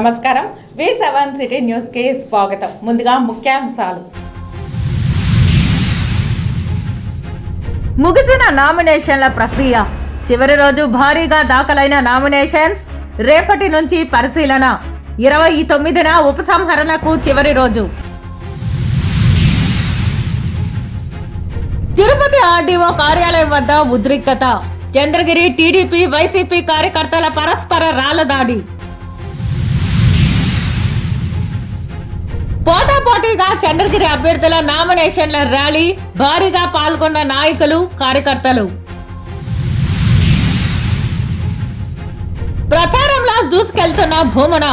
నమస్కారం V7 city news కి స్వాగతం. ముందుగా ముఖ్యాంశాలు. ముగిసిన నామినేషన్ల ప్రక్రియ చివరి రోజు భారీగా దాఖలైన నామినేషన్స్ రేపటి నుంచి పరిశీలన. 29న ఉపసంహరణకు చివరి రోజు. తిరుపతి ఆర్డీఓ కార్యాలయం వద్ద ఉద్రిక్తత. చంద్రగిరి టీడీపీ వైసీపీ కార్యకర్తల పరస్పర రాళ్ల దాడి. పోటాపోటీగా చంద్రగిరి అభ్యర్థుల నామినేషన్ల ర్యాలీ, భారీగా పాల్గొన్న నాయకులు కార్యకర్తలు. ప్రచారంలో దూసుకెళ్తున్న భూమన.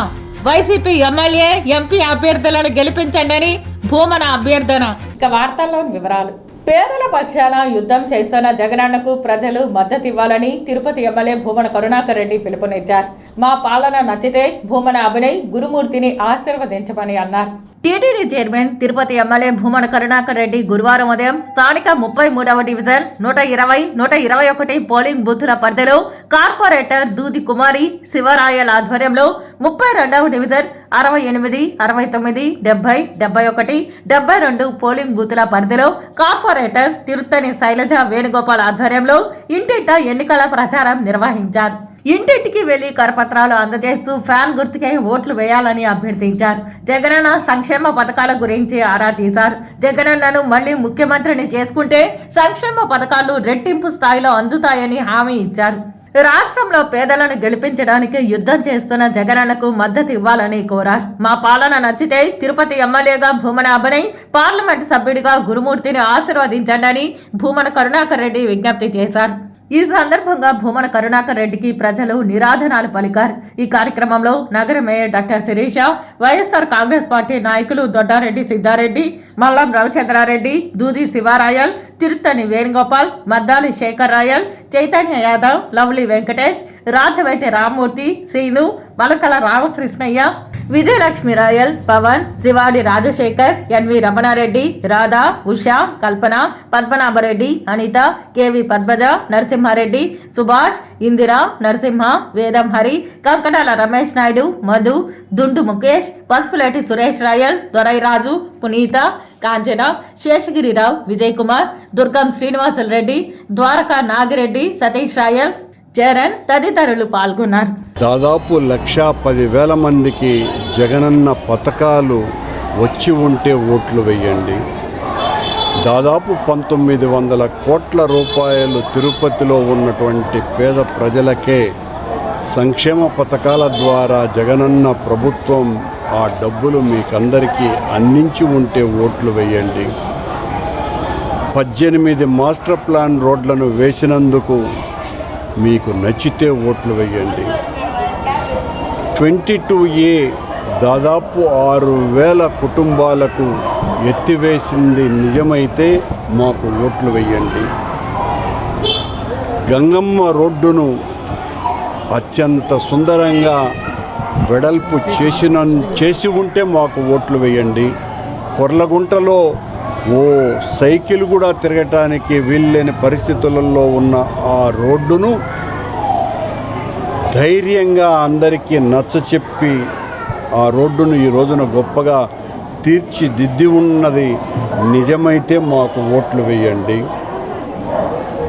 వైసీపీ ఎమ్మెల్యే ఎంపీ అభ్యర్థులను గెలిపించండి భూమన అభ్యర్థన. ఇక వార్తల్లోని వివరాలు. పేదల పక్షాన యుద్ధం చేస్తున్న జగనన్నకు ప్రజలు మద్దతు ఇవ్వాలని తిరుపతి ఎమ్మెల్యే భూమన కరుణాకర్ రెడ్డి పిలుపునిచ్చారు. మా పాలన నచ్చితే భూమన అభినయ్ గురుమూర్తిని ఆశీర్వదించమని అన్నారు. TTD chairman Tirupati MLA Bhumana Karunakar Reddy గురువారం ఉదయం స్థానిక 33వ డివిజన్ 120, 121 పోలింగ్ బూతుల పరిధిలో కార్పొరేటర్ దూది కుమారి శివరాయల్ ఆధ్వర్యంలో 32వ డివిజన్ 68, 69, 70, 71, 72 పోలింగ్ బూతుల పరిధిలో కార్పొరేటర్ తిరుత్తని శైలజ వేణుగోపాల్ ఆధ్వర్యంలో ఇంటింటా ఎన్నికల ప్రచారం నిర్వహించారు. ఇంటింటికి వెళ్లి కరపత్రాలు అందజేస్తూ ఫ్యాన్ గుర్తుకే ఓట్లు వేయాలని అభ్యర్థించారు. జగనన్న సంక్షేమ పథకాల గురించి ఆరా తీశారు. జగనన్నను మళ్లీ ముఖ్యమంత్రిని చేసుకుంటే సంక్షేమ పథకాలు రెట్టింపు స్థాయిలో అందుతాయని హామీ ఇచ్చారు. రాష్ట్రంలో పేదలను గెలిపించడానికి యుద్ధం చేస్తున్న జగనన్నకు మద్దతు ఇవ్వాలని కోరారు. మా పాలన నచ్చితే తిరుపతి ఎమ్మెల్యేగా భూమన అభినయ్, పార్లమెంట్ సభ్యుడిగా గురుమూర్తిని ఆశీర్వదించండి భూమన కరుణాకర్ రెడ్డి విజ్ఞప్తి చేశారు. ఈ సందర్భంగా భూమన కరుణాకర్ రెడ్డికి ప్రజలు నీరాజనాలు పలికారు. ఈ కార్యక్రమంలో నగర mayor doctor Sirisha, YSR Congress party నాయకులు Doddareddy Siddareddy, Mallam Ravichandrareddy, Doodi Sivarayal, Tiruttani Venugopal, Maddali Sekhar Rayal, Chaitanya Yadav, Lovely Venkatesh, Rajavaiti Rammurthy, Srinu, Malakala Ramakrishnaiah, Vijayalakshmi Rayal, Pavan, Sivadi Rajasekhar, NV Ramanareddy, Radha, Usha, Kalpana, Padmanabhareddy, Anitha, KV Padmaja, Narasimhareddy, Subhash, Indira, Narasimha, Vedam Hari, Kankatala Ramesh Naidu, Madhu, Dundu Mukesh, Pasupuleti Suresh Rayal, Dorairaju, Punitha, Kanchana, Seshagirirao, Vijay Kumar, Durgam Srinivasulu Reddy, Dwaraka Nagireddy, Satish royal, Charan తదితరులు పాల్గొన్నారు. దాదాపు 1,10,000 మందికి జగనన్న పథకాలు వచ్చి ఉంటే ఓట్లు వేయండి. దాదాపు 1900 కోట్ల రూపాయలు తిరుపతిలో ఉన్నటువంటి పేద ప్రజలకే సంక్షేమ పథకాల ద్వారా జగనన్న ప్రభుత్వం ఆ డబ్బులు మీకందరికీ అందించి ఉంటే ఓట్లు వేయండి. 18 మాస్టర్ ప్లాన్ రోడ్లను వేసినందుకు మీకు నచ్చితే ఓట్లు వేయండి. 22A దాదాపు 6,000 కుటుంబాలకు ఎత్తివేసింది నిజమైతే మాకు ఓట్లు వేయండి. గంగమ్మ రోడ్డును అత్యంత సుందరంగా వెడల్పు చేసి ఉంటే మాకు ఓట్లు వేయండి. కొర్లగుంటలో ఓ సైకిల్ కూడా తిరగటానికి వీల్లేని పరిస్థితులలో ఉన్న ఆ రోడ్డును ధైర్యంగా అందరికీ నచ్చచెప్పి ఆ రోడ్డును ఈ రోజున గొప్పగా తీర్చిదిద్ది ఉన్నది నిజమైతే మాకు ఓట్లు వేయండి.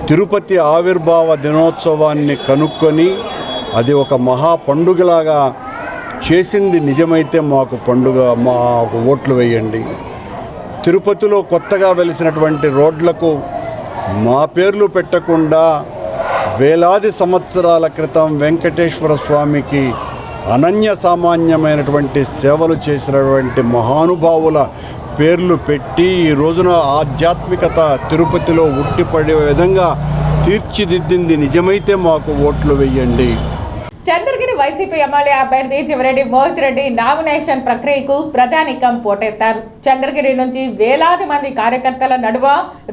తిరుపతి ఆవిర్భావ దినోత్సవాన్ని కనుక్కొని అది ఒక మహా పండుగలాగా చేసింది నిజమైతే మాకు ఓట్లు వేయండి. తిరుపతిలో కొత్తగా వెలిసినటువంటి రోడ్లకు మా పేర్లు పెట్టకుండా వేలాది సంవత్సరాల క్రితం వెంకటేశ్వర స్వామికి అనన్య సామాన్యమైనటువంటి సేవలు చేసినటువంటి మహానుభావుల పేర్లు పెట్టి ఈ రోజున ఆధ్యాత్మికత తిరుపతిలో ఉట్టిపడే విధంగా తీర్చిదిద్దింది నిజమైతే మాకు ఓట్లు వేయండి. చంద్రగిరి వైసీపీ ఎమ్మెల్యే అభ్యర్థి చివరెడ్డి మోహిత్ రెడ్డి నామినేషన్ ప్రక్రియకు ప్రజానీకం పోటెత్తారు. చంద్రగిరి నుంచి వేలాది మంది కార్యకర్తల నడుమ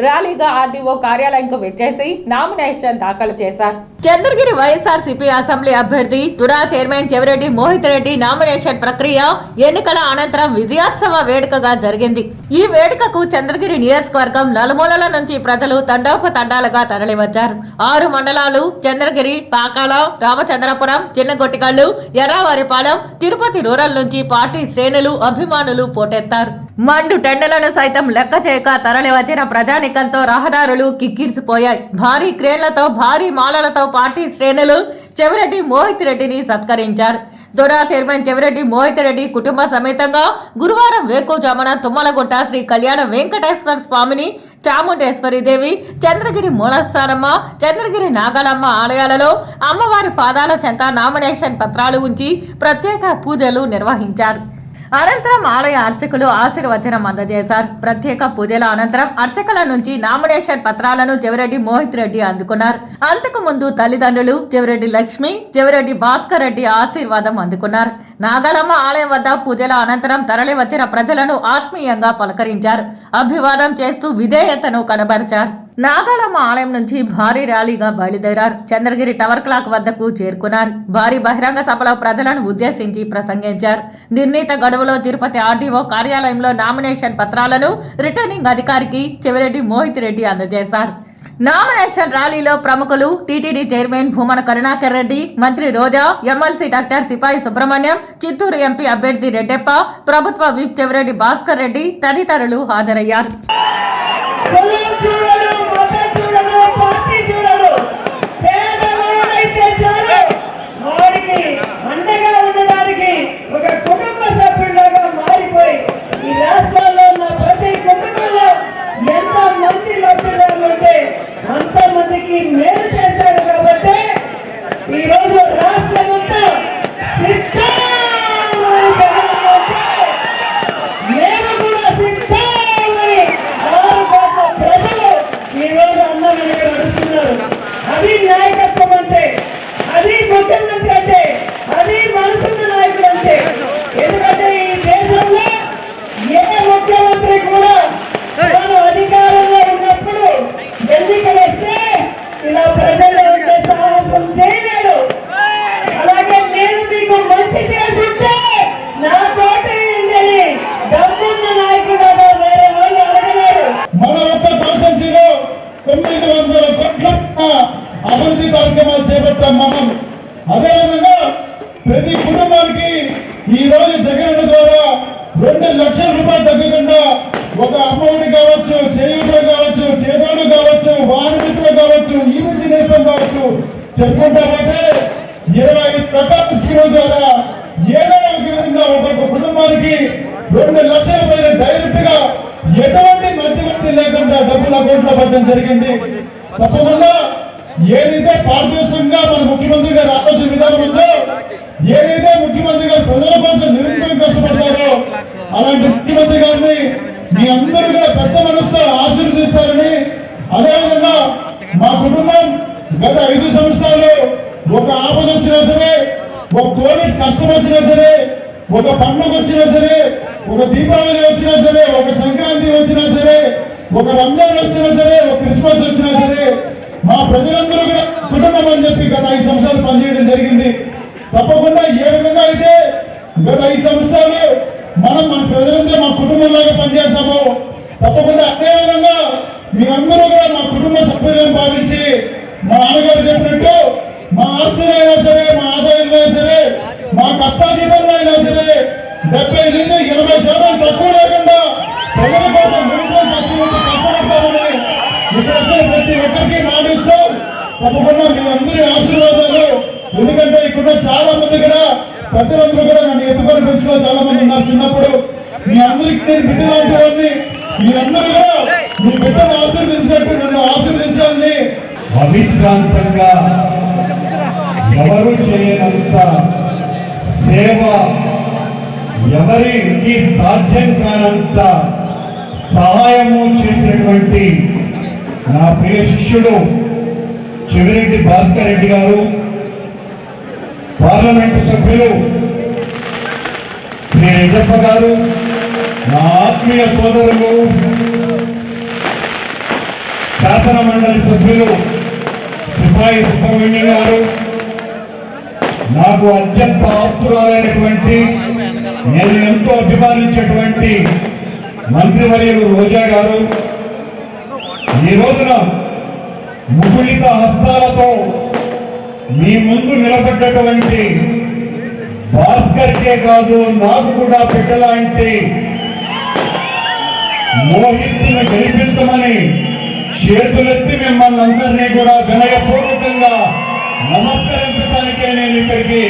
ర్యాలీగా ఆర్డీఓ కార్యాలయంకు విచ్చేసి నామినేషన్ దాఖలు చేశారు. చంద్రగిరి వైఎస్ఆర్సీపీ అసెంబ్లీ అభ్యర్థి తుడా చైర్మన్ చెవిరెడ్డి మోహిత్ రెడ్డి నామినేషన్ ప్రక్రియ ఎన్నికల అనంతరం విజయోత్సవ వేడుకగా జరిగింది. ఈ వేడుకకు చంద్రగిరి నియోజకవర్గం నలుమూలల నుంచి ప్రజలు తండోపతండాలుగా తరలివచ్చారు. 6 మండలాలు చంద్రగిరి, పాకాల, రామచంద్రపురం, చిన్నగొట్టికల్లు, ఎర్రావారిపాలెం, తిరుపతి రూరల్ నుంచి పార్టీ శ్రేణులు, అభిమానులు పోటెత్తారు. మండు టెండలను సైతం లెక్క చేయక తరలి వచ్చిన ప్రజానికంతో రహదారులు కిక్కిరిసిపోయాయి. భారీ క్రేన్లతో, భారీ మాలలతో పార్టీ శ్రేణులు చెవిరెడ్డి మోహిత్ రెడ్డిని సత్కరించారు. తుడా చైర్మన్ చెవిరెడ్డి మోహిత్ రెడ్డి కుటుంబ సమేతంగా గురువారం వేకువజామున తుమ్మలగుంట శ్రీ కళ్యాణ వెంకటేశ్వర స్వామిని, చాముండేశ్వరి దేవి, చంద్రగిరి మూలస్థానమ్మ, చంద్రగిరి నాగాలమ్మ ఆలయాలలో అమ్మవారి పాదాల చెంత నామినేషన్ పత్రాలు ఉంచి ప్రత్యేక పూజలు నిర్వహించారు. అనంతరం ఆలయ అర్చకులు ఆశీర్వచనం అందజేశారు. ప్రత్యేక పూజల అనంతరం అర్చకుల నుంచి నామినేషన్ పత్రాలను చెవిరెడ్డి మోహిత్ రెడ్డి అందుకున్నారు. అంతకు ముందు తల్లిదండ్రులు చెవిరెడ్డి లక్ష్మి, చెవిరెడ్డి భాస్కర్ రెడ్డి ఆశీర్వాదం అందుకున్నారు. నాగాలమ్మ ఆలయం వద్ద పూజల అనంతరం తరలి వచ్చిన ప్రజలను ఆత్మీయంగా పలకరించారు. అభివాదం చేస్తూ విధేయతను కనబరిచారు. నాగాలమ్మ ఆలయం నుంచి భారీ ర్యాలీగా బయలుదేరారు. చంద్రగిరి టవర్ క్లాక్ వద్దకు చేరుకున్నారు. భారీ బహిరంగ సభలో ప్రజలను ఉద్దేశించి ప్రసంగించారు. నిర్ణీత గడువులో తిరుపతి ఆర్డీఓ కార్యాలయంలో నామినేషన్ పత్రాలను రిటర్నింగ్ అధికారికి చెవిరెడ్డి మోహిత్ రెడ్డి అందజేశారు. నామినేషన్ ర్యాలీలో ప్రముఖులు టీటీడీ చైర్మన్ భూమన కరుణాకర్ రెడ్డి, మంత్రి రోజా, ఎమ్మెల్సీ డాక్టర్ సిపాయి సుబ్రహ్మణ్యం, చిత్తూరు ఎంపీ అభ్యర్థి రెడ్డెప్ప, ప్రభుత్వ విప్ చెవిరెడ్డి భాస్కర్ రెడ్డి తదితరులు హాజరయ్యారు. అంతమందికి మేలు చేశాడు కాబట్టి ఈరోజు రాష్ట్రమంతా మేము కూడా సిద్ధమని 6 కోట్ల ప్రజలు ఈరోజు అందరూ నడుస్తున్నారు. అది నాయకత్వం అంటే, అది ముఖ్యమంత్రి అంటే, అది మనసున్న నాయకుడు అంటే. ఎందుకంటే ఈ దేశంలో ఏ ముఖ్యమంత్రి కూడా తాను అధికారంలో ఉన్నప్పుడు ఎన్నికలు వస్తే ఇలా ప్రజలు ఉంటే సాహసం చేయలేడు. అలాగే నేను మీకు మంచి చేస్తుంటే నా కోట ఏంటని దమ్మున్న నాయకుడు వేరే వాళ్ళు అడగలేరు. మన ఒక్క కాన్స్టిట్యూన్సీలో 900 కోట్ల అభివృద్ధి కార్యక్రమాలు చేపట్టాం మనం. అదేవిధంగా ప్రతి కుటుంబానికి ఈ రోజు జగన్ ద్వారా 2 లక్షల రూపాయలు తగ్గకుండా ఒక అమ్మఒడి కావచ్చు, చేయూత కావచ్చు, చేదోడు కావచ్చు, వారి మిత్రులు కావచ్చు, ఈబీసీ నేస్తం కావచ్చు, చెప్పుకుంటా పోతే 25 రకాల స్కీముల ద్వారా ఏదో ఒక విధంగా ఒక్కొక్క కుటుంబానికి 2 లక్షల రూపాయలు డైరెక్ట్ గా ఎటువంటి మధ్యవర్తి లేకుండా డబ్బులు అకౌంట్లో పడడం జరిగింది. తప్పకుండా ఏదైతే పారదర్శకంగా మన ముఖ్యమంత్రి గారు ఆలోచన విధానం ఉందో, ఏదైతే ముఖ్యమంత్రి గారు ప్రజల కోసం నిరంతరం కష్టపడతారో అలాంటి ముఖ్యమంత్రి గారిని మీ అందరూ కూడా పెద్ద మనసుతో ఆశీర్వదిస్తారని, అదేవిధంగా మా కుటుంబం గత 5 సంవత్సరాలు ఒక ఆపద వచ్చినా సరే, ఒక కోవిడ్ కష్టం వచ్చినా సరే, ఒక పండుగ వచ్చినా సరే, ఒక దీపావళి వచ్చినా సరే, ఒక సంక్రాంతి వచ్చినా సరే, ఒక రంజాన్ వచ్చినా సరే, ఒక క్రిస్మస్ వచ్చినా సరే, మా ప్రజలందరూ కూడా కుటుంబం అని చెప్పి గత 5 సంవత్సరాలు పనిచేయడం జరిగింది. తప్పకుండా ఏ విధంగా అయితే గత 5 సంవత్సరాలు మన ప్రజలందరూ మా కుటుంబంలాగా పనిచేస్తాము, తప్పకుండా అదే విధంగా మీరందరూ కూడా మా కుటుంబ సభ్యులను భావించి మా నాన్నగారు చెప్పినట్టు మా ఆస్తులు అయినా సరే, మా ఆదాయంలో అయినా సరే, మా కష్టాతీతంలో అయినా సరే 70 నుంచి 80% తక్కువ లేకుండా ప్రజల కోసం నిరంతరం కష్టపడతామని ఇక్కడ వచ్చిన ప్రతి ఒక్కరికి మాటిస్తూ తప్పకుండా మీ అందరి ఆశీర్వాదాలు. ఎందుకంటే ఇక్కడ చాలా మంది కూడా పెద్దలందరూ కూడా నన్ను ఎత్తుకొని పెంచుకో చాలా మంది ఉన్నారు. చిన్నప్పుడు మీ అందరికి నేను బిడ్డ లాంటి వాడిని, మీరందరూ కూడా మీ బిడ్డను ఆశీర్వదించినట్టు నన్ను ఆశీర్వదించాలని. అవిశ్రాంతంగా ఎవరు చేయనంత సేవ, ఎవరికి సాధ్యం కానంత సహాయము చేసినటువంటి నా ప్రియ శిష్యుడు చెవిరెడ్డి భాస్కర్ రెడ్డి గారు, పార్లమెంటు సభ్యులు శ్రీ రెడ్డప్ప గారు, నా ఆత్మీయ సోదరులు శాసన మండలి సభ్యులు శ్రీ అబ్బాయి సుబ్రహ్మణ్యం గారు, నాకు అత్యంత ఆప్తురాలైనటువంటి, నేను ఎంతో అభిమానించేటువంటి మంత్రివర్యులు రోజా గారు ఈ రోజున ముకుళిత హస్తాలతో మీ ముందు నిలబడ్డటువంటి భాస్కర్కే కాదు, నాకు కూడా బిడ్డలాంటి మోహిత్ను గెలిపించమని చేతులెత్తి మిమ్మల్ని అందరినీ కూడా వినయపూర్వకంగా నమస్కరించడానికే నేను ఇక్కడికి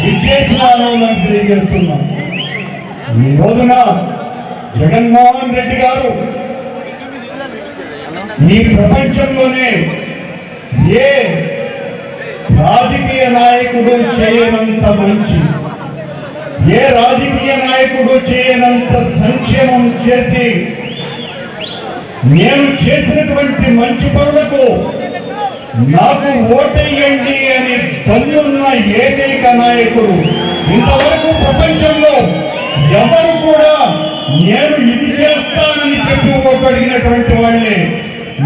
విచ్చేసినాను అని తెలియజేస్తున్నాను. ఈ రోజున జగన్మోహన్ రెడ్డి గారు ఈ ప్రపంచంలోనే ఏ రాజకీయ నాయకుడు చేయనంత మంచి, ఏ రాజకీయ నాయకుడు చేయనంత సంక్షేమం చేసి నేను చేసినటువంటి మంచి పనులకు నాకు ఓటేయండి అని దమ్మున్న ఏకైక నాయకుడు ఇంతవరకు ప్రపంచంలో ఎవరు కూడా నేను ఇది చేస్తానని చెప్పి ఓటు అడిగినటువంటి వాళ్ళే,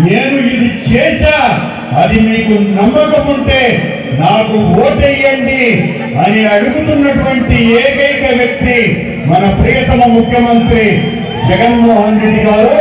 నేను ఇది చేశా, అది మీకు నమ్మకం ఉంటే నాకు ఓటేయండి అని అడుగుతున్నటువంటి ఏకైక వ్యక్తి మన ప్రియతమ ముఖ్యమంత్రి జగన్మోహన్ రెడ్డి గారు.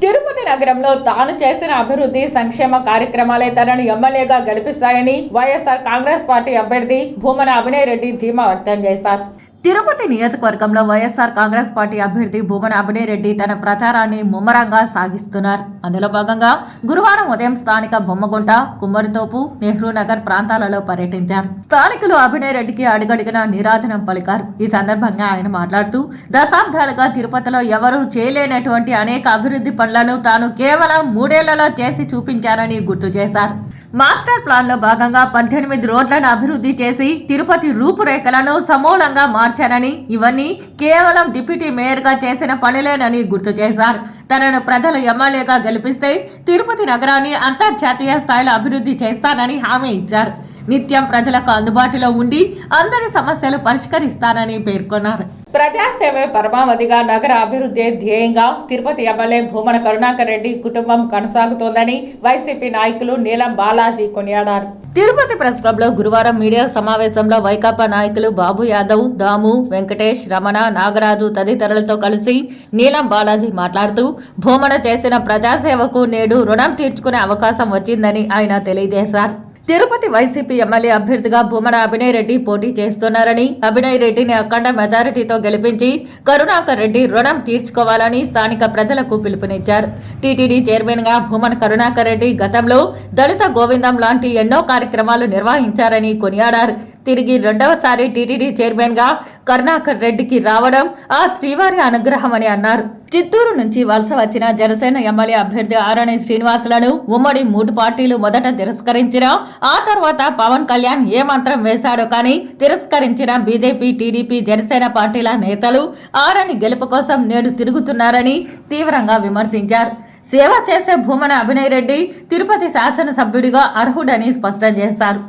తిరుపతి నగరంలో తాను చేసిన అభివృద్ధి సంక్షేమ కార్యక్రమాలే తనను ఎమ్మెల్యేగా గెలిపిస్తాయని వైఎస్ఆర్ కాంగ్రెస్ పార్టీ అభ్యర్థి భూమన అభినయ్ రెడ్డి ధీమా వ్యక్తం చేశారు. తిరుపతి నియోజకవర్గంలో వైఎస్ఆర్ కాంగ్రెస్ పార్టీ అభ్యర్థి భూమన అభినయ్ రెడ్డి తన ప్రచారాన్ని ముమ్మరంగా సాగిస్తున్నారు. అందులో భాగంగా గురువారం ఉదయం స్థానిక బొమ్మగుంట, కుమ్మరితోపు, నెహ్రూ నగర్ ప్రాంతాలలో పర్యటించారు. స్థానికులు అభినయ్ రెడ్డికి అడుగడుగున నీరాజనం పలికారు. ఈ సందర్భంగా ఆయన మాట్లాడుతూ దశాబ్దాలుగా తిరుపతిలో ఎవరూ చేయలేనటువంటి అనేక అభివృద్ధి పనులను తాను కేవలం 3 ఏళ్లలో చేసి చూపించారని గుర్తు చేశారు. మాస్టర్ ప్లాన్ లో భాగంగా 18 రోడ్లను అభివృద్ధి చేసి తిరుపతి రూపురేఖలను సమూలంగా మార్చారని, ఇవన్నీ కేవలం డిప్యూటీ మేయర్ గా చేసిన పనులేనని గుర్తు చేశారు. తనను ప్రజలు ఎమ్మెల్యేగా గెలిపిస్తే తిరుపతి నగరాన్ని అంతర్జాతీయ స్థాయిలో అభివృద్ధి చేస్తానని హామీ ఇచ్చారు. నిత్యం ప్రజలకు అందుబాటులో ఉండి అందరి సమస్యలు పరిష్కరిస్తానని పేర్కొన్నారు. ప్రజాసేవే పరమావధిగా నగర అభివృద్ధి ధ్యేయంగా తిరుపతి ఎమ్మెల్యే భూమన కరుణాకర్ రెడ్డి కుటుంబం కొనసాగుతోందని వైసీపీ నాయకులు నీలం బాలాజీ కొనియాడారు. తిరుపతి ప్రెస్ క్లబ్ లో గురువారం మీడియా సమావేశంలో వైకాపా నాయకులు బాబు యాదవ్, దాము, వెంకటేష్, రమణ, నాగరాజు తదితరులతో కలిసి నీలం బాలాజీ మాట్లాడుతూ భూమన చేసిన ప్రజాసేవకు నేడు రుణం తీర్చుకునే అవకాశం వచ్చిందని ఆయన తెలియజేశారు. తిరుపతి వైసీపీ ఎమ్మెల్యే అభ్యర్థిగా భూమన అభినయ్ రెడ్డి పోటీ చేస్తున్నారని, అభినయ్ రెడ్డిని అఖండ మెజారిటీతో గెలిపించి కరుణాకర్ రెడ్డి రుణం తీర్చుకోవాలని స్థానిక ప్రజలకు పిలుపునిచ్చారు. టీటీడీ చైర్మన్ గా భూమన కరుణాకర్ రెడ్డి గతంలో దళిత గోవిందం లాంటి ఎన్నో కార్యక్రమాలు నిర్వహించారని కొనియాడారు. తిరిగి రెండవసారి టీటీడీ చైర్మన్ గా కరుణాకర్ రెడ్డికి రావడం ఆ శ్రీవారి అనుగ్రహమని అన్నారు. చిత్తూరు నుంచి వలస వచ్చిన జనసేన ఎమ్మెల్యే అభ్యర్థి ఆరణి శ్రీనివాసులను ఉమ్మడి 3 పార్టీలు మొదట తిరస్కరించినా ఆ తర్వాత పవన్ కళ్యాణ్ ఏ మంత్రం వేశాడో కానీ తిరస్కరించిన బీజేపీ, టీడీపీ, జనసేన పార్టీల నేతలు ఆరణి గెలుపు కోసం నేడు తిరుగుతున్నారని తీవ్రంగా విమర్శించారు. సేవ చేసే భూమన అభినయ్ రెడ్డి తిరుపతి శాసనసభ్యుడిగా అర్హుడని స్పష్టం చేశారు.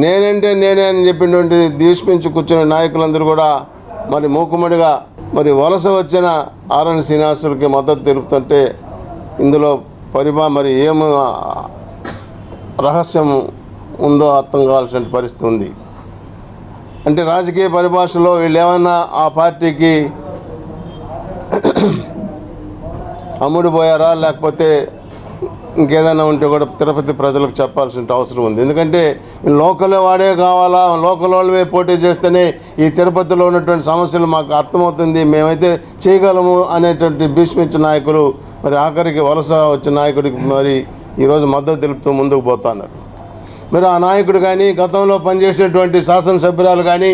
నేనంటే నేనే అని చెప్పినటువంటి దీష్మించి కూర్చున్న నాయకులందరూ కూడా మరి మూకుమ్మడిగా మరి వలస వచ్చిన ఆరణి శ్రీనివాసులకి మద్దతు తెలుపుతుంటే ఇందులో మరి ఏమి రహస్యం ఉందో అర్థం కావాల్సిన పరిస్థితి ఉంది. అంటే రాజకీయ పరిభాషలో వీళ్ళు ఏమన్నా ఆ పార్టీకి అమ్ముడుపోయారా లేకపోతే ఇంకేదైనా ఉంటే కూడా తిరుపతి ప్రజలకు చెప్పాల్సిన అవసరం ఉంది. ఎందుకంటే లోకల్ వాడే కావాలా, లోకల్ వాళ్ళే పోటీ చేస్తేనే ఈ తిరుపతిలో ఉన్నటువంటి సమస్యలు మాకు అర్థమవుతుంది, మేమైతే చేయగలము అనేటువంటి భీష్మించిన నాయకులు మరి ఆఖరికి వలస వచ్చిన నాయకుడికి మరి ఈరోజు మద్దతు తెలుపుతూ ముందుకు పోతున్నారు. మరి ఆ నాయకుడు కానీ గతంలో పనిచేసినటువంటి శాసనసభ్యురాలు కానీ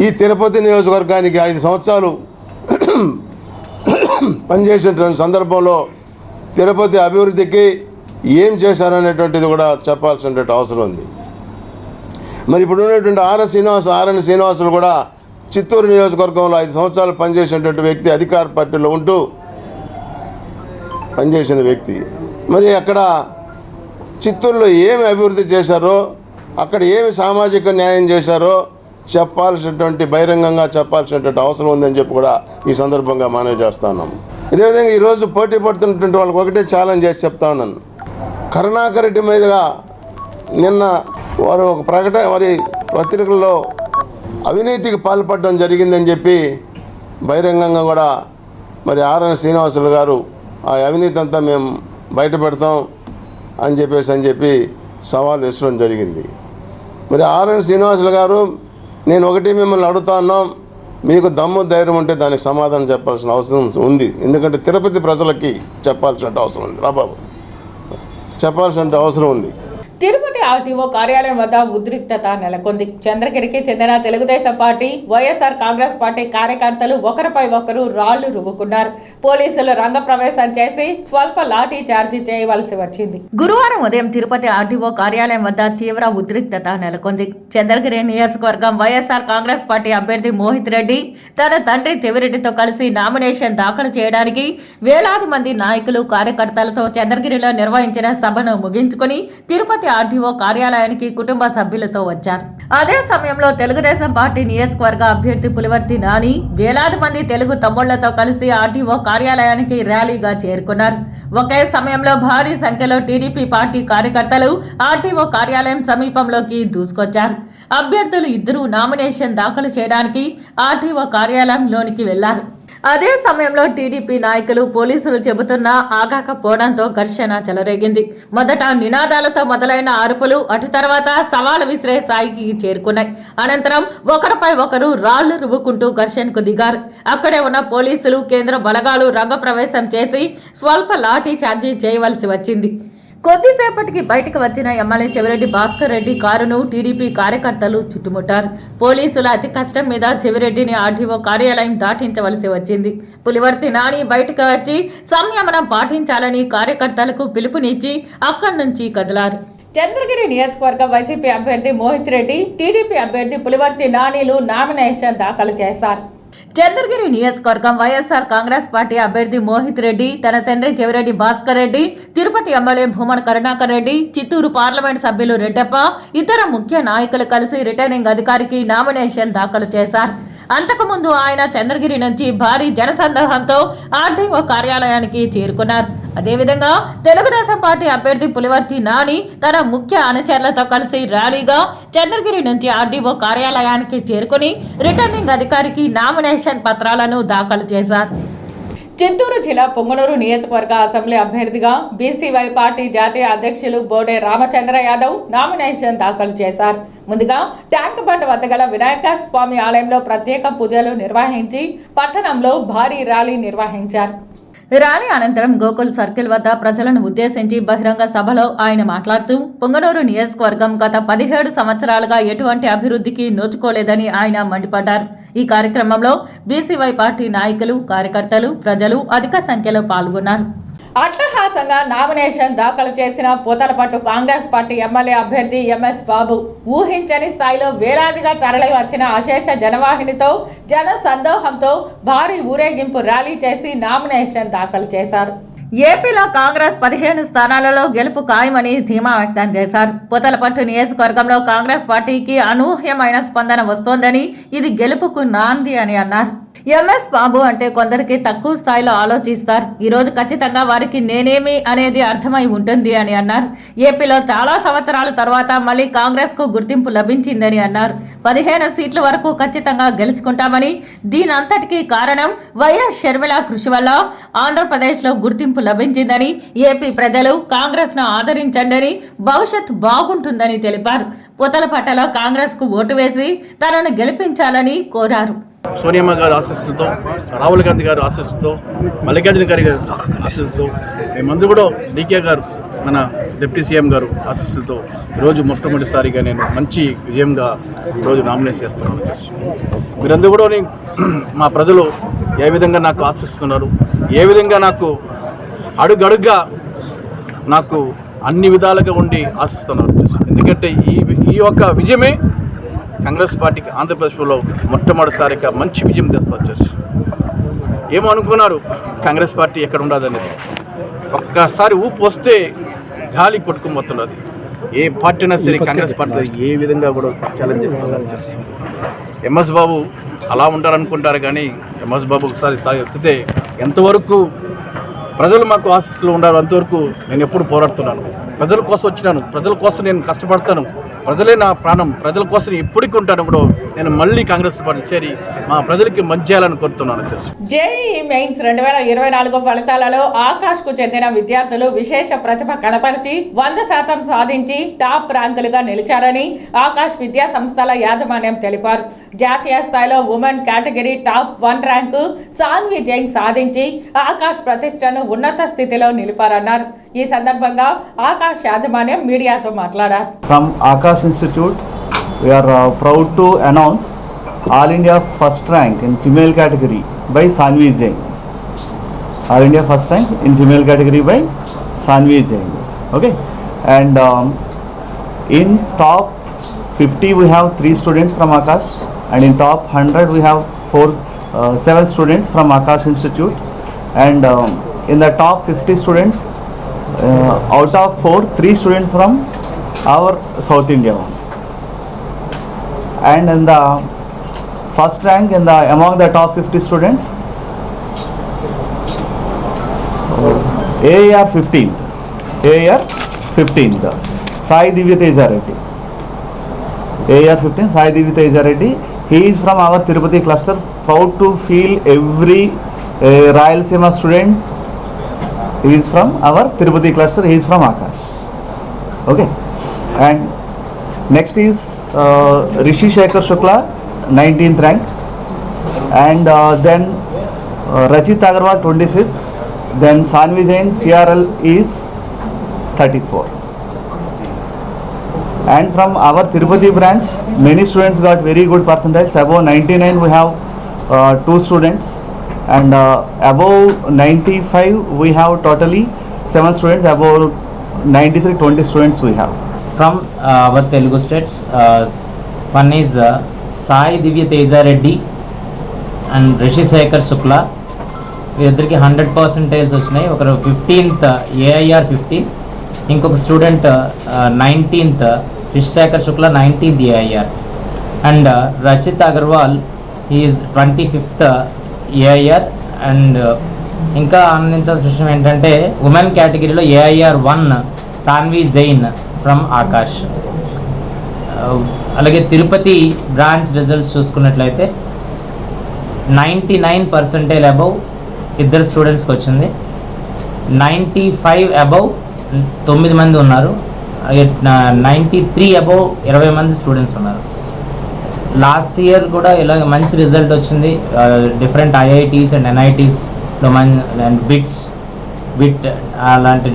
ఈ తిరుపతి నియోజకవర్గానికి 5 సంవత్సరాలు పనిచేసినటువంటి సందర్భంలో తిరుపతి అభివృద్ధికి ఏం చేశారనేటువంటిది కూడా చెప్పాల్సినటువంటి అవసరం ఉంది. మరి ఇప్పుడు ఉన్నటువంటి ఆరణి శ్రీనివాసులు కూడా చిత్తూరు నియోజకవర్గంలో 5 సంవత్సరాలు పనిచేసినటువంటి వ్యక్తి, అధికార పార్టీలో ఉంటూ పనిచేసిన వ్యక్తి. మరి అక్కడ చిత్తూరులో ఏమి అభివృద్ధి చేశారో, అక్కడ ఏమి సామాజిక న్యాయం చేశారో చెప్పాల్సినటువంటి, బహిరంగంగా చెప్పాల్సినటువంటి అవసరం ఉందని చెప్పి కూడా ఈ సందర్భంగా మనవి చేస్తున్నాం. ఇదేవిధంగా ఈరోజు పోటీ పడుతున్నటువంటి వాళ్ళకి ఒకటే ఛాలెంజ్ చేసి చెప్తా ఉన్నాను. కరుణాకర్ రెడ్డి మీదుగా నిన్న వారు ఒక ప్రకటన వారి పత్రికల్లో అవినీతికి పాల్పడడం జరిగిందని చెప్పి బహిరంగంగా కూడా మరి ఆర్ఎన్ శ్రీనివాసులు గారు ఆ అవినీతి అంతా మేము బయట పెడతాం అని చెప్పి సవాల్ విసరడం జరిగింది. మరి ఆర్ఎన్ శ్రీనివాసులు గారు, నేను ఒకటి మిమ్మల్ని అడుగుతా ఉన్నాం, మీకు దమ్ము ధైర్యం ఉంటే దానికి సమాధానం చెప్పాల్సిన అవసరం ఉంది. ఎందుకంటే తిరుపతి ప్రజలకి చెప్పాల్సిన అవసరం ఉంది. రాబాబు, చెప్పాల్సిన అవసరం ఉంది. తిరుపతి ఆర్టీఓ కార్యాలయం వద్ద ఉద్రిక్తత నెలకొంది. చంద్రగిరికి చెందిన తెలుగుదేశం పార్టీ, వైఎస్ఆర్ కాంగ్రెస్ పార్టీ కార్యకర్తలు ఒకరిపై ఒకరు రాళ్లు రువ్వుకున్నారు. పోలీసులు రంగప్రవేశం చేసి స్వల్ప లాఠీ చార్జీ చేయవలసి వచ్చింది. గురువారం ఉదయం తిరుపతి ఆర్టీఓ కార్యాలయం వద్ద తీవ్ర ఉద్రిక్తత నెలకొంది. చంద్రగిరి నియోజకవర్గం వైఎస్ఆర్ కాంగ్రెస్ పార్టీ అభ్యర్థి మోహిత్ రెడ్డి తన తండ్రి చెవిరెడ్డితో కలిసి నామినేషన్ దాఖలు చేయడానికి వేలాది మంది నాయకులు, కార్యకర్తలతో చంద్రగిరిలో నిర్వహించిన సభను ముగించుకుని తిరుపతి ఆర్టీఓ కార్యాలయానికి కుటుంబ సభ్యులతో వచ్చారు. అదే సమయంలో తెలుగుదేశం పార్టీ నియోజకవర్గ అభ్యర్థి పులివర్తి నాని వేలాది మంది తెలుగు తమ్ముళ్లతో కలిసి ఆర్టీఓ కార్యాలయానికి ర్యాలీగా చేరుకున్నారు. ఒకే సమయంలో భారీ సంఖ్యలో టీడీపీ పార్టీ కార్యకర్తలు ఆర్టీఓ కార్యాలయం సమీపంలోకి దూసుకొచ్చారు. అభ్యర్థులు ఇద్దరూ నామినేషన్ దాఖలు చేయడానికి ఆర్టీఓ కార్యాలయంలోనికి వెళ్లారు. అదే సమయంలో టీడీపీ నాయకులు, పోలీసులు చెబుతున్నా ఆగాకపోవడంతో ఘర్షణ చెలరేగింది. మొదట నినాదాలతో మొదలైన అరుపులు అటు తర్వాత సవాలు విసిరే స్థాయికి చేరుకున్నాయి. అనంతరం ఒకరిపై ఒకరు రాళ్లు రువ్వుకుంటూ ఘర్షణకు దిగారు. అక్కడే ఉన్న పోలీసులు, కేంద్ర బలగాలు రంగప్రవేశం చేసి స్వల్ప లాఠీ చార్జీ చేయవలసి వచ్చింది. కొద్దిసేపటికి బయటకు వచ్చిన ఎమ్మెల్యే చెవిరెడ్డి భాస్కర్ రెడ్డి కారును టీడీపీ కార్యకర్తలు చుట్టుముట్టారు. పోలీసుల అతి కష్టం మీద చెవిరెడ్డిని ఆర్టీఓ కార్యాలయం దాటించవలసి వచ్చింది. పులివర్తి నాని బయటకు వచ్చి సంయమనం పాటించాలని కార్యకర్తలకు పిలుపునిచ్చి అక్కడి నుంచి కదిలారు. చంద్రగిరి నియోజకవర్గం వైసీపీ అభ్యర్థి మోహిత్ రెడ్డి, టీడీపీ అభ్యర్థి పులివర్తి నానిలు నామినేషన్ దాఖలు చేశారు. చంద్రగిరి నియోజకవర్గం వైఎస్ఆర్ కాంగ్రెస్ పార్టీ అభ్యర్థి మోహిత్ రెడ్డి తన తండ్రి చెవిరెడ్డి భాస్కర్ రెడ్డి, తిరుపతి ఎమ్మెల్యే భూమన కరుణాకర్ రెడ్డి, చిత్తూరు పార్లమెంట్ సభ్యులు రెడ్డప్ప, ఇతర ముఖ్య నాయకులు కలిసి రిటర్నింగ్ అధికారికి నామినేషన్ దాఖలు చేశారు. అంతకుముందు ఆయన చంద్రగిరి నుంచి భారీ జనసందోహంతో ఆర్టీఓ కార్యాలయానికి చేరుకున్నారు. అదేవిధంగా తెలుగుదేశం పార్టీ అభ్యర్థి పులివర్తి నాని తన ముఖ్య అనుచరులతో కలిసి ర్యాలీగా చంద్రగిరి నుంచి ఆర్టీఓ కార్యాలయానికి చేరుకుని రిటర్నింగ్ అధికారికి నామినేషన్ పత్రాలను దాఖలు చేశారు. చిత్తూరు జిల్లా పొంగనూరు నియోజకవర్గ అసెంబ్లీ అభ్యర్థిగా బీసీవై పార్టీ జాతీయ అధ్యక్షులు బోడే రామచంద్ర యాదవ్ నామినేషన్ దాఖలు చేశారు. ముందుగా ట్యాంక్ బండ్ వద్ద గల వినాయక స్వామి ఆలయంలో ప్రత్యేక పూజలు నిర్వహించి పట్టణంలో భారీ ర్యాలీ నిర్వహించారు. ర్యాలీ అనంతరం గోకుల్ సర్కిల్ వద్ద ప్రజలను ఉద్దేశించి బహిరంగ సభలో ఆయన మాట్లాడుతూ పొంగనూరు నియోజకవర్గం గత 17 సంవత్సరాలుగా ఎటువంటి అభివృద్ధికి నోచుకోలేదని ఆయన మండిపడ్డారు. ఈ కార్యక్రమంలో బీసీవై పార్టీ నాయకులు, కార్యకర్తలు, ప్రజలు అధిక సంఖ్యలో పాల్గొన్నారు. అట్టహాసంగా నామినేషన్ దాఖలు చేసిన పూతలపట్టు కాంగ్రెస్ పార్టీ ఎమ్మెల్యే అభ్యర్థి ఎంఎస్ బాబు ఊహించని స్థాయిలో వేలాదిగా తరలి వచ్చిన అశేష జనవాహినితో, జన సందోహంతో భారీ ఊరేగింపు ర్యాలీ చేసి నామినేషన్ దాఖలు చేశారు. ఏపీలో కాంగ్రెస్ 15 స్థానాలలో గెలుపు ఖాయమని ధీమా వ్యక్తం చేశారు. పూతలపట్టు నియోజకవర్గంలో కాంగ్రెస్ పార్టీకి అనూహ్యమైన స్పందన వస్తోందని, ఇది గెలుపుకు నాంది అని అన్నారు. ఎంఎస్ బాబు అంటే కొందరికి తక్కువ స్థాయిలో ఆలోచిస్తారు. ఈరోజు ఖచ్చితంగా వారికి నేనేమి అనేది అర్థమై ఉంటుంది అని అన్నారు. ఏపీలో చాలా సంవత్సరాల తర్వాత మళ్ళీ కాంగ్రెస్ కు గుర్తింపు లభించిందని అన్నారు. 15 సీట్ల వరకు ఖచ్చితంగా గెలుచుకుంటామని, దీనంతటికీ కారణం వైఎస్ షర్మిల కృషి వల్ల ఆంధ్రప్రదేశ్లో గుర్తింపు లభించిందని, ఏపీ ప్రజలు కాంగ్రెస్ ను ఆదరించండి, భవిష్యత్ బాగుంటుందని తెలిపారు. పూతలపట్టలో కాంగ్రెస్ కు ఓటు వేసి తనను గెలిపించాలని కోరారు. సోనియమ్మ గారి ఆశీస్సులతో, రాహుల్ గాంధీ గారి ఆశీస్సులతో, మల్లికార్జున గారి ఆశీస్సులతో, మేమందరూ కూడా డీకే గారు మన డిప్యూటీ సీఎం గారు ఆశీస్సులతో ఈరోజు మొట్టమొదటిసారిగా నేను మంచి విజయంగా ఈరోజు నామినేట్ చేస్తున్నాను. మీరందరూ కూడా మా ప్రజలు ఏ విధంగా నాకు ఆశిస్తున్నారు, ఏ విధంగా నాకు అడుగడుగ్గా నాకు అన్ని విధాలుగా ఉండి ఆశిస్తున్నారు. ఎందుకంటే ఈ యొక్క విజయమే కాంగ్రెస్ పార్టీకి ఆంధ్రప్రదేశ్లో మొట్టమొదటిసారిగా మంచి విజయం తెస్తా వచ్చేసి. ఏమో అనుకున్నారు కాంగ్రెస్ పార్టీ ఎక్కడ ఉండదనేది, ఒక్కసారి ఊపు వస్తే గాలి కొట్టుకుపోతున్నది. ఏ పార్టీ అయినా సరే కాంగ్రెస్ పార్టీ ఏ విధంగా కూడా ఛాలెంజ్ చేస్తున్నారు. ఎంఎస్ బాబు అలా ఉంటారనుకుంటారు, కానీ ఎంఎస్ బాబు ఒకసారి ఎత్తితే ఎంతవరకు ప్రజలు మాకు ఆశీస్సులు ఉండాలి. అంతవరకు నేను ఎప్పుడు పోరాడుతున్నాను. ప్రజల కోసం వచ్చినాను, ప్రజల కోసం నేను కష్టపడతాను. ప్రజలే నా ప్రాణం, ప్రజల కోసం ఎప్పటికీ ఉంటాను. ఇప్పుడు నేను మళ్ళీ కాంగ్రెస్ పార్టీ చేరి మా ప్రజలకి మంచి చేయాలని కోరుతున్నాను. జేఈఈ మెయిన్స్ 2024 ఫలితాలలో ఆకాష్కు చెందిన విద్యార్థులు విశేష ప్రతిభ కనపరిచి 100% సాధించి టాప్ ర్యాంకులుగా నిలిచారని ఆకాష్ విద్యా సంస్థల యాజమాన్యం తెలిపారు. జాతీయ స్థాయిలో women category top 1 rank Sanvi Jain సాధించి ఆకాష్ ప్రతిష్టను ఉన్నత స్థితిలో నిలిపారన్నారు. ఈ సందర్భంగా ఆకాష్ యాజమాన్యం మీడియాతో మాట్లాడారు. From Akash Institute, we are proud to announce All India first rank in female category by Sanvi Jain. All India first rank in female category by Sanvi Jain. Okay, and in top 50 we have 3 students from Akash, and in top 100 we have 7 students from Akash Institute, and in the top 50 students, out of 4, 3 students from our South India one. And in the first rank among the top 50 students, AAR 15th, Sai Divyateja Reddy. AAR 15, Sai Divyateja Reddy. He is from our Tirupati cluster. Proud to feel every Rayalaseema student. He is from our Tirupati cluster. He is from Akash. Okay. And next is Rishi Shekhar Shukla, 19th rank, and then Rachit Agarwal, 25th, then Sanvi Jain CRL is 34. And from our Tirupati branch, many students got very good percentiles. Above 99 we have 2 students, and above 95 we have totally 7 students. Above 93, 20 students we have. From our Telugu states, one is Sai Divyateja Reddy and Rishi Shekhar Shukla. వీరిద్దరికి 100% వచ్చినాయి. ఒకరు 15th AIR 15, ఇంకొక student 19th Rishi Shekhar Shukla 19th AIR, and Rachit Agarwal is 25th AIR. And ఇంకా ఆనందించాల్సిన విషయం ఏంటంటే women కేటగిరీలో AIR 1 Sanvi Jain from Aakash. అలాగే Tirupati branch results చూసుకున్నట్లయితే 99% అబౌవ్ ఇద్దరు స్టూడెంట్స్కి వచ్చింది. 95 అబౌవ్ 9 మంది ఉన్నారు. 93 అబౌవ్ 20 మంది స్టూడెంట్స్ ఉన్నారు. లాస్ట్ ఇయర్ కూడా ఇలాగ మంచి రిజల్ట్ వచ్చింది. డిఫరెంట్ IITs అండ్ NITsలో అండ్ బిట్ అలాంటి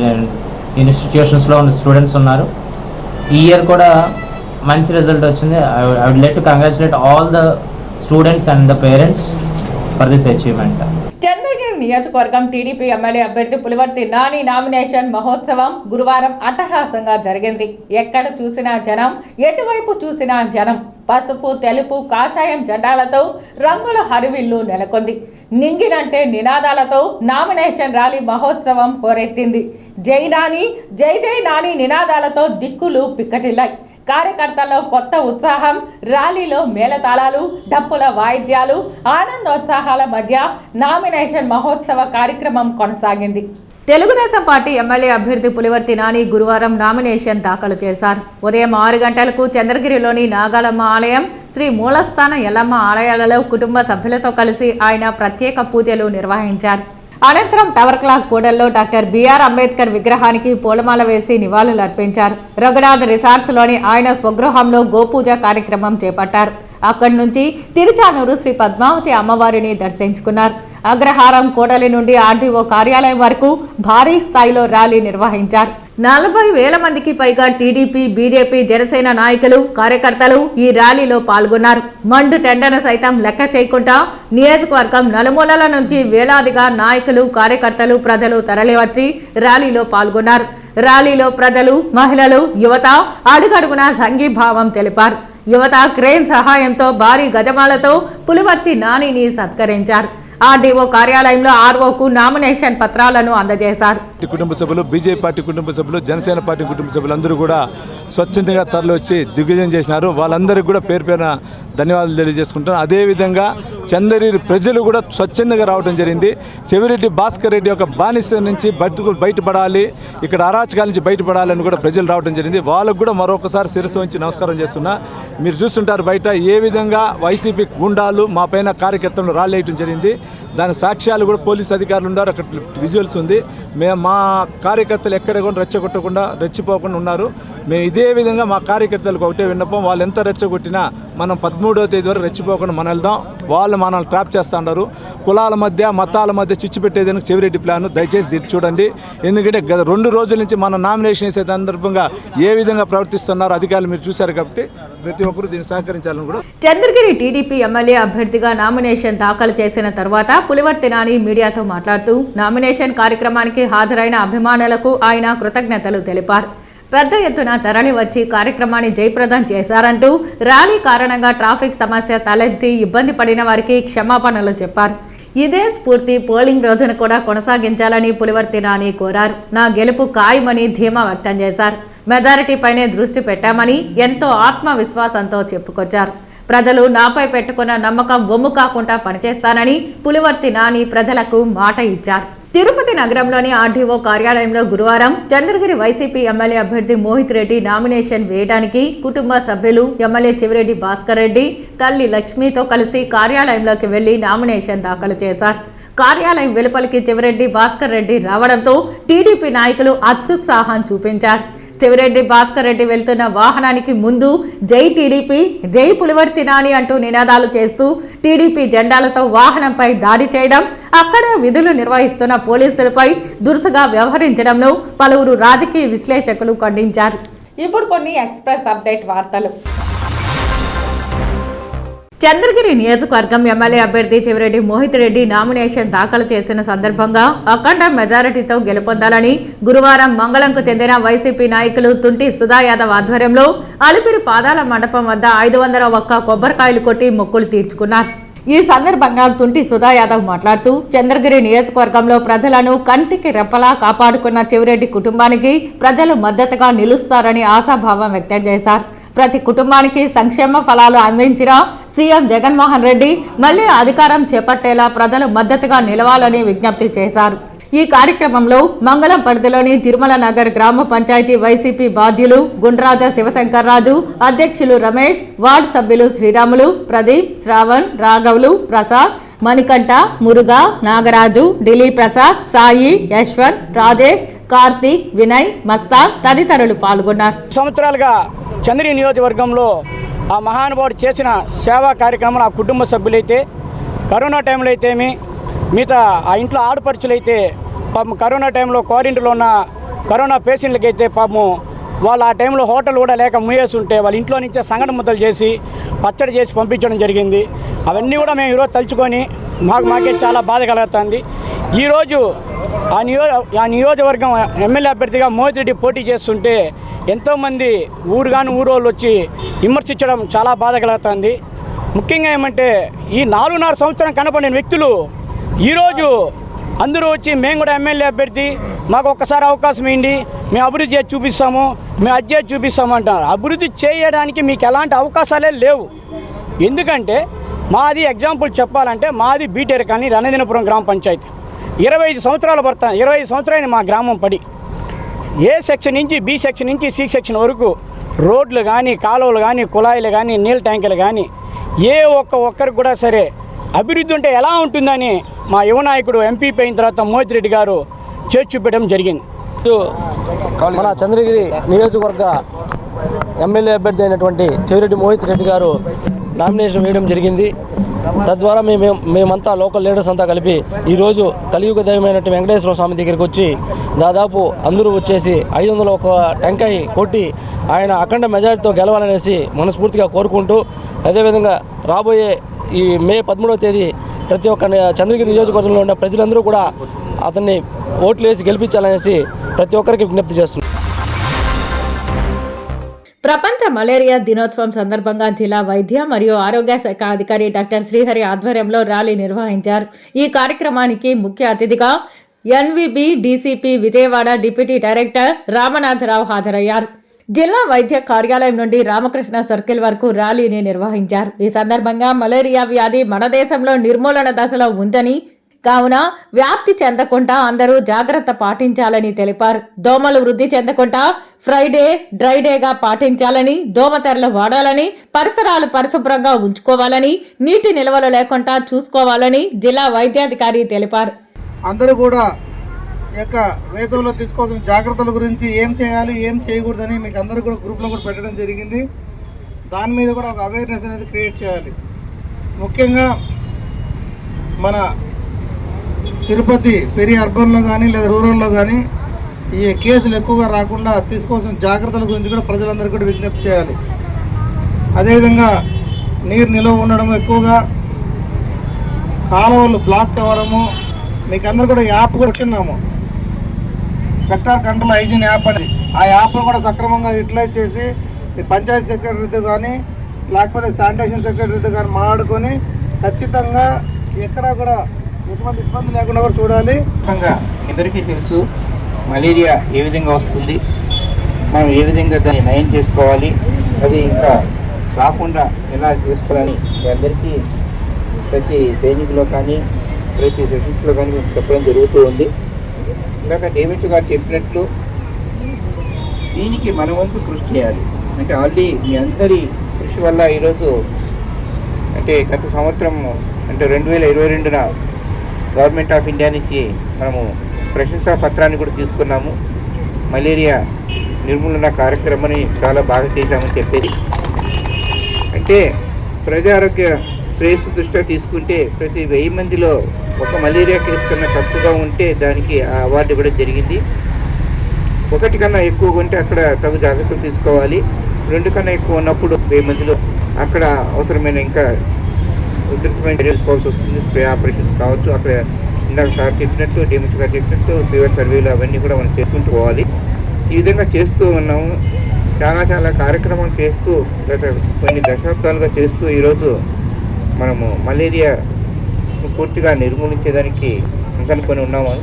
ఇన్స్టిట్యూషన్స్లో ఉన్న స్టూడెంట్స్ ఉన్నారు. ఈ ఇయర్ కూడా మంచి రిజల్ట్ వచ్చింది. I would like to congratulate all the students and the parents for this achievement. Chandragiri నియోజకవర్గం టీడీపీ ఎమ్మెల్యే అభ్యర్థి పులివర్తి నాని నామినేషన్ మహోత్సవం గురువారం అట్టహాసంగా జరిగింది. ఎక్కడ చూసినా జనం, ఎటువైపు చూసినా జనం. పసుపు, తెలుపు, కాషాయం జెండాలతో రంగుల హరివిల్లు నెలకొంది. నింగినంటే నినాదాలతో నామినేషన్ ర్యాలీ మహోత్సవం హోరెత్తింది. జై నాని, జై జై నాని నినాదాలతో దిక్కులు పిక్కటిల్లాయి. కార్యకర్తల్లో కొత్త ఉత్సాహం, ర్యాలీలో మేళతాళాలు, డప్పుల వాయిద్యాలు, ఆనందోత్సాహాల మధ్య నామినేషన్ మహోత్సవ కార్యక్రమం కొనసాగింది. తెలుగుదేశం పార్టీ ఎమ్మెల్యే అభ్యర్థి పులివర్తి నాని గురువారం నామినేషన్ దాఖలు చేశారు. ఉదయం 6 గంటలకు చంద్రగిరిలోని నాగాలమ్మ ఆలయం, శ్రీ మూలస్థాన ఎల్లమ్మ ఆలయాలలో కుటుంబ సభ్యులతో కలిసి ఆయన ప్రత్యేక పూజలు నిర్వహించారు. అనంతరం టవర్ క్లాక్ కూడల్లో డాక్టర్ బిఆర్ అంబేద్కర్ విగ్రహానికి పూలమాల వేసి నివాళులు అర్పించారు. రఘునాథ్ రిసార్ట్స్లోని ఆయన స్వగృహంలో గోపూజ కార్యక్రమం చేపట్టారు. అక్కడి నుంచి తిరుచానూరు శ్రీ పద్మావతి అమ్మవారిని దర్శించుకున్నారు. అగ్రహారం కూడలి నుండి ఆర్డీఓ కార్యాలయం వరకు భారీ స్థాయిలో ర్యాలీ నిర్వహించారు. 40,000 మందికి పైగా టీడీపీ, బీజేపీ, జనసేన నాయకులు, కార్యకర్తలు ఈ ర్యాలీలో పాల్గొన్నారు. మండు టెండను సైతం లెక్క చేయకుండా నియోజకవర్గం నలుమూలల నుంచి వేలాదిగా నాయకులు, కార్యకర్తలు, ప్రజలు తరలివచ్చి ర్యాలీలో పాల్గొన్నారు. ర్యాలీలో ప్రజలు, మహిళలు, యువత అడుగడుగునా సంఘీభావం తెలిపారు. యువత క్రేన్ సహాయంతో భారీ గజమాలతో పులివర్తి నానిని సత్కరించారు. ఆర్డీఓ కార్యాలయంలో ఆర్ఓకు నామినేషన్ పత్రాలను అందజేశారు. కుటుంబ సభ్యులు, బీజేపీ పార్టీ కుటుంబ సభ్యులు, జనసేన పార్టీ కుటుంబ సభ్యులు అందరూ కూడా స్వచ్ఛందంగా తరలి వచ్చి దిగ్విజయం చేసినారు. వాళ్ళందరికీ కూడా పేరు పేరున ధన్యవాదాలు తెలియజేసుకుంటాను. అదేవిధంగా చంద్రగిరి ప్రజలు కూడా స్వచ్ఛందంగా రావడం జరిగింది. చెవిరెడ్డి భాస్కర్ రెడ్డి యొక్క బానిస నుంచి బయటపడాలి, ఇక్కడ అరాచకాల నుంచి బయటపడాలని కూడా ప్రజలు రావడం జరిగింది. వాళ్ళకు కూడా మరొకసారి శిరస్సు వంచి నమస్కారం చేస్తున్నా. మీరు చూస్తుంటారు బయట ఏ విధంగా వైసీపీ గుండాలు మా పైన కార్యకర్తలను రాళ్ళేయటం జరిగింది. దాని సాక్ష్యాలు కూడా పోలీసు అధికారులు ఉన్నారు, అక్కడ విజువల్స్ ఉంది. మా కార్యకర్తలు ఎక్కడ కూడా రెచ్చిపోకుండా ఉన్నారు. మేము ఇదే విధంగా మా కార్యకర్తలకు ఒకటే విన్నపం, వాళ్ళు ఎంత రెచ్చగొట్టినా మనం 13వ తేదీ వరకు రెచ్చిపోకుండా మనం వెళ్దాం. వాళ్ళు మనల్ని ట్రాప్ చేస్తూ ఉన్నారు. కులాల మధ్య మతాల మధ్య చిచ్చు పెట్టేదానికి చెవిరెడ్డి ప్లాన్ దయచేసి చూడండి. ఎందుకంటే గత 2 రోజుల నుంచి మన నామినేషన్ వేసే సందర్భంగా ఏ విధంగా ప్రవర్తిస్తున్నారో అధికారులు మీరు చూశారు కాబట్టి ప్రతి ఒక్కరూ దీన్ని సహకరించాలని కూడా. చంద్రగిరి టీడీపీ ఎమ్మెల్యే అభ్యర్థిగా నామినేషన్ దాఖలు చేసిన తర్వాత పులివర్తి నాని మీడియాతో మాట్లాడుతూ నామినేషన్ కార్యక్రమానికి హాజరైన అభిమానులకు ఆయన కృతజ్ఞతలు తెలిపారు. పెద్ద ఎత్తున తరలి వచ్చి కార్యక్రమాన్ని జయప్రదం చేశారంటూ ర్యాలీ కారణంగా ట్రాఫిక్ సమస్య తలెత్తి ఇబ్బంది పడిన వారికి క్షమాపణలు చెప్పారు. ఇదే స్ఫూర్తి పోలింగ్ రోజున కూడా కొనసాగించాలని పులివర్తి నాని కోరారు. నా గెలుపు ఖాయమని ధీమా వ్యక్తం చేశారు. మెజారిటీపైనే దృష్టి పెట్టామని ఎంతో ఆత్మవిశ్వాసంతో చెప్పుకొచ్చారు. ప్రజలు నాపై పెట్టుకున్న నమ్మకం వమ్ము కాకుండా పనిచేస్తానని పులివర్తి నాని ప్రజలకు మాట ఇచ్చారు. తిరుపతి నగరంలోని ఆర్డీఓ కార్యాలయంలో గురువారం చంద్రగిరి వైసీపీ ఎమ్మెల్యే అభ్యర్థి మోహిత్ రెడ్డి నామినేషన్ వేయడానికి కుటుంబ సభ్యులు ఎమ్మెల్యే చెవిరెడ్డి భాస్కర్ రెడ్డి తల్లి లక్ష్మితో కలిసి కార్యాలయంలోకి వెళ్లి నామినేషన్ దాఖలు చేశారు. కార్యాలయం వెలుపలికి చెవిరెడ్డి భాస్కర్ రెడ్డి రావడంతో టీడీపీ నాయకులు అత్యుత్సాహం చూపించారు. చెవిరెడ్డి భాస్కర్ రెడ్డి వెళ్తున్న వాహనానికి ముందు జై టీడీపీ, జై పులివర్తి నాని అంటూ నినాదాలు చేస్తూ టీడీపీ జెండాలతో వాహనంపై దాడి చేయడం, అక్కడ విధులు నిర్వహిస్తున్న పోలీసులపై దురుసుగా వ్యవహరించడంను పలువురు రాజకీయ విశ్లేషకులు ఖండించారు. ఇప్పుడు కొన్ని ఎక్స్ప్రెస్ అప్డేట్ వార్తలు. చంద్రగిరి నియోజకవర్గం ఎమ్మెల్యే అభ్యర్థి చెవిరెడ్డి మోహిత్ రెడ్డి నామినేషన్ దాఖలు చేసిన సందర్భంగా అఖండ మెజారిటీతో గెలుపొందాలని గురువారం మంగళంకు చెందిన వైసీపీ నాయకులు తుంటి సుధా యాదవ్ ఆధ్వర్యంలో అలిపిరి పాదాల మండపం వద్ద 501 కొబ్బరికాయలు కొట్టి మొక్కులు తీర్చుకున్నారు. ఈ సందర్భంగా తుంటి సుధా యాదవ్ మాట్లాడుతూ చంద్రగిరి నియోజకవర్గంలో ప్రజలను కంటికి రెప్పలా కాపాడుకున్న చెవిరెడ్డి కుటుంబానికి ప్రజలు మద్దతుగా నిలుస్తారని ఆశాభావం వ్యక్తం చేశారు. ప్రతి కుటుంబానికి సంక్షేమ ఫలాలు అందించిన సీఎం జగన్మోహన్ రెడ్డి మళ్లీ అధికారం చేపట్టేలా ప్రజలు మద్దతుగా నిలవాలని విజ్ఞప్తి చేశారు. ఈ కార్యక్రమంలో మంగళం పరిధిలోని తిరుమల నగర్ గ్రామ పంచాయతీ వైసీపీ బాధ్యులు గుండ్రాజ శివశంకర్రాజు, అధ్యక్షులు రమేష్, వార్డు సభ్యులు శ్రీరాములు, ప్రదీప్, శ్రావణ్, రాఘవులు, ప్రసాద్, మణికంఠ, మురుగా, నాగరాజు, ఢిల్లీ ప్రసాద్, సాయి, యశ్వంత్, రాజేష్, కార్తీక్, వినయ్, మస్తాన్ తదితరులు పాల్గొన్నారు. సంవత్సరాలుగా చంద్రగిరి నియోజకవర్గంలో ఆ మహానుభావుడు చేసిన సేవా కార్యక్రమాలు ఆ కుటుంబ సభ్యులైతే, కరోనా టైంలో అయితేమి, మిగతా ఆ ఇంట్లో ఆడపడుచులైతే పాపం కరోనా టైంలో క్వారంటైన్లో ఉన్న కరోనా పేషెంట్లకైతే పాపం వాళ్ళు ఆ టైంలో హోటల్ కూడా లేక మూయేసి ఉంటే వాళ్ళ ఇంట్లో నుంచే సంఘటన ముద్దలు చేసి పచ్చడి చేసి పంపించడం జరిగింది. అవన్నీ కూడా మేము ఈరోజు తలుచుకొని మాకే చాలా బాధ కలుగుతుంది. ఈరోజు ఆ నియోజకవర్గం ఎమ్మెల్యే అభ్యర్థిగా మోహిత్ రెడ్డి పోటీ చేస్తుంటే ఎంతోమంది ఊరోళ్ళు వచ్చి విమర్శించడం చాలా బాధ కలుగుతుంది. ముఖ్యంగా ఏమంటే ఈ 4.5 సంవత్సరం కనపడిన వ్యక్తులు ఈరోజు అందరూ వచ్చి మేము కూడా ఎమ్మెల్యే అభ్యర్థి, మాకు ఒక్కసారి అవకాశం ఇవ్వండి, మేము అభివృద్ధి చేసి చూపిస్తాము, మేము అది చేసి చూపిస్తాము అంటున్నారు. అభివృద్ధి చేయడానికి మీకు ఎలాంటి అవకాశాలే లేవు. ఎందుకంటే మాది ఎగ్జాంపుల్ చెప్పాలంటే మాది బీటేరు కానీ రణదినపురం గ్రామ పంచాయతీ 25 సంవత్సరాలు పడతాను. 25 సంవత్సరాలు మా గ్రామం పడి ఏ సెక్షన్ నుంచి బి సెక్షన్ నుంచి సి సెక్షన్ వరకు రోడ్లు కానీ, కాలువలు కానీ, కుళాయిలు కానీ, నీళ్ళ ట్యాంకులు కానీ ఏ ఒక్కరికి కూడా సరే అభివృద్ధి ఉంటే ఎలా ఉంటుందని మా యువ నాయకుడు ఎంపీ అయిన తర్వాత మోహిత్ రెడ్డి గారు చేసి చూపించడం జరిగింది. మన చంద్రగిరి నియోజకవర్గ ఎమ్మెల్యే అభ్యర్థి అయినటువంటి చెవిరెడ్డి మోహిత్ రెడ్డి గారు నామినేషన్ వేయడం జరిగింది. తద్వారా మేమంతా లోకల్ లీడర్స్ అంతా కలిపి ఈరోజు కలియుగ దైవమైనటువంటి వెంకటేశ్వర స్వామి దగ్గరికి వచ్చి దాదాపు అందరూ వచ్చేసి 501 టెంకాయ కొట్టి ఆయన అఖండ మెజారిటీతో గెలవాలనేసి మనస్ఫూర్తిగా కోరుకుంటూ, అదేవిధంగా రాబోయే ఈ మే 13వ తేదీ ప్రతి ఒక్క చంద్రగిరి నియోజకవర్గంలో ఉన్న ప్రజలందరూ కూడా అతన్ని ఓట్లు వేసి గెలిపించాలనేసి ప్రతి ఒక్కరికి విజ్ఞప్తి చేస్తున్నారు. ప్రపంచ మలేరియా దినోత్సవం సందర్భంగా జిల్లా వైద్య మరియు ఆరోగ్య శాఖ అధికారి డాక్టర్ శ్రీహరి ఆధ్వర్యంలో ర్యాలీ నిర్వహించారు. ఈ కార్యక్రమానికి ముఖ్య అతిథిగా NVB DCP Vijayawada deputy director Ramanatharao హాజరయ్యారు. జిల్లా వైద్య కార్యాలయం నుండి రామకృష్ణ సర్కిల్ వరకు ర్యాలీని నిర్వహించారు. ఈ సందర్భంగా మలేరియా వ్యాధి మన దేశంలో నిర్మూలన దశలో ఉందని, కావున వ్యాప్తి చెందకుండా అందరూ జాగ్రత్త పాటించాలని తెలిపారు. దోమలు వృద్ధి చెందకుండా ఫ్రైడే డ్రైడేగా పాటించాలని, దోమతెరలు వాడాలని, పరిసరాలు పరిశుభ్రంగా ఉంచుకోవాలని, నీటి నిల్వలు లేకుండా చూసుకోవాలని జిల్లా వైద్యాధికారి తెలిపారు. అందరూ కూడా ఈ యొక్క వేసవిలో తీసుకోవాల్సిన జాగ్రత్తల గురించి ఏం చేయాలి ఏం చేయకూడదని మీకు అందరూ కూడా గ్రూప్లో కూడా పెట్టడం జరిగింది. దాని మీద కూడా ఒక అవేర్నెస్ అనేది క్రియేట్ చేయాలి. ముఖ్యంగా మన తిరుపతి పెరి అర్బన్లో కానీ లేదా రూరల్లో కానీ ఈ కేసులు ఎక్కువగా రాకుండా తీసుకోవాల్సిన జాగ్రత్తల గురించి కూడా ప్రజలందరూ కూడా విజ్ఞప్తి చేయాలి. అదేవిధంగా నీరు నిల్వ ఉండడం, ఎక్కువగా కాలువలు బ్లాక్ అవ్వడము, మీకు అందరూ కూడా యాప్ కూడా వచ్చిన్నాము, వెక్టార్ కంట్రోల్ హైజీన్ యాప్ అని. ఆ యాప్ను కూడా సక్రమంగా యూటిలైజ్ చేసి మీ పంచాయతీ సెక్రటరీతో కానీ లేకపోతే శానిటేషన్ సెక్రటరీతో కానీ మాట్లాడుకొని ఖచ్చితంగా ఎక్కడా కూడా ఎటువంటి ఇబ్బంది లేకుండా కూడా చూడాలి. అందరికీ తెలుసు మలేరియా ఏ విధంగా వస్తుంది, మనం ఏ విధంగా దాన్ని నయం చేసుకోవాలి, అది ఇంకా రాకుండా ఎలా చేసుకోవాలని మీ అందరికీ ప్రతి ట్రైనింగ్లో కానీ ప్రతి సెషన్స్లో కానీ మేము చెప్పడం జరుగుతూ ఉంది. ఇందాక డేవిడ్ గారు చెప్పినట్లు దీనికి మన వంతు కృషి చేయాలి. అంటే ఆల్రెడీ మీ అందరి కృషి వల్ల ఈరోజు అంటే గత సంవత్సరం అంటే 2022న గవర్నమెంట్ ఆఫ్ ఇండియా నుంచి మనము ప్రశంసా పత్రాన్ని కూడా తీసుకున్నాము. మలేరియా నిర్మూలన కార్యక్రమాన్ని చాలా బాగా చేశామని చెప్పేది. అంటే ప్రజా ఆరోగ్య శ్రేయస్సు దృష్ట్యా తీసుకుంటే ప్రతి 1000 మందిలో ఒక మలేరియా కేసు కన్నా తక్కువగా ఉంటే దానికి ఆ అవార్డు ఇవ్వడం జరిగింది. 1 కన్నా ఎక్కువగా ఉంటే అక్కడ తగు జాగ్రత్తలు తీసుకోవాలి. 2 కన్నా ఎక్కువ ఉన్నప్పుడు 1000 మందిలో అక్కడ అవసరమైన ఇంకా ఉధృతమైన తీసుకోవాల్సి వస్తుంది. స్ప్రే ఆపరేషన్స్ కావచ్చు, అక్కడ ఇందాక సార్ చెప్పినట్టు డిఎంహెచ్ గారు చెప్పినట్టు ఫీవర్ సర్వేలు అవన్నీ కూడా మనం చేసుకుంటూ పోవాలి. ఈ విధంగా చేస్తూ ఉన్నాము. చాలా కార్యక్రమాలు చేస్తూ గత కొన్ని దశాబ్దాలుగా చేస్తూ ఈరోజు మనము మలేరియా పూర్తిగా నిర్మూలించేదానికి అనుకొని ఉన్నాము.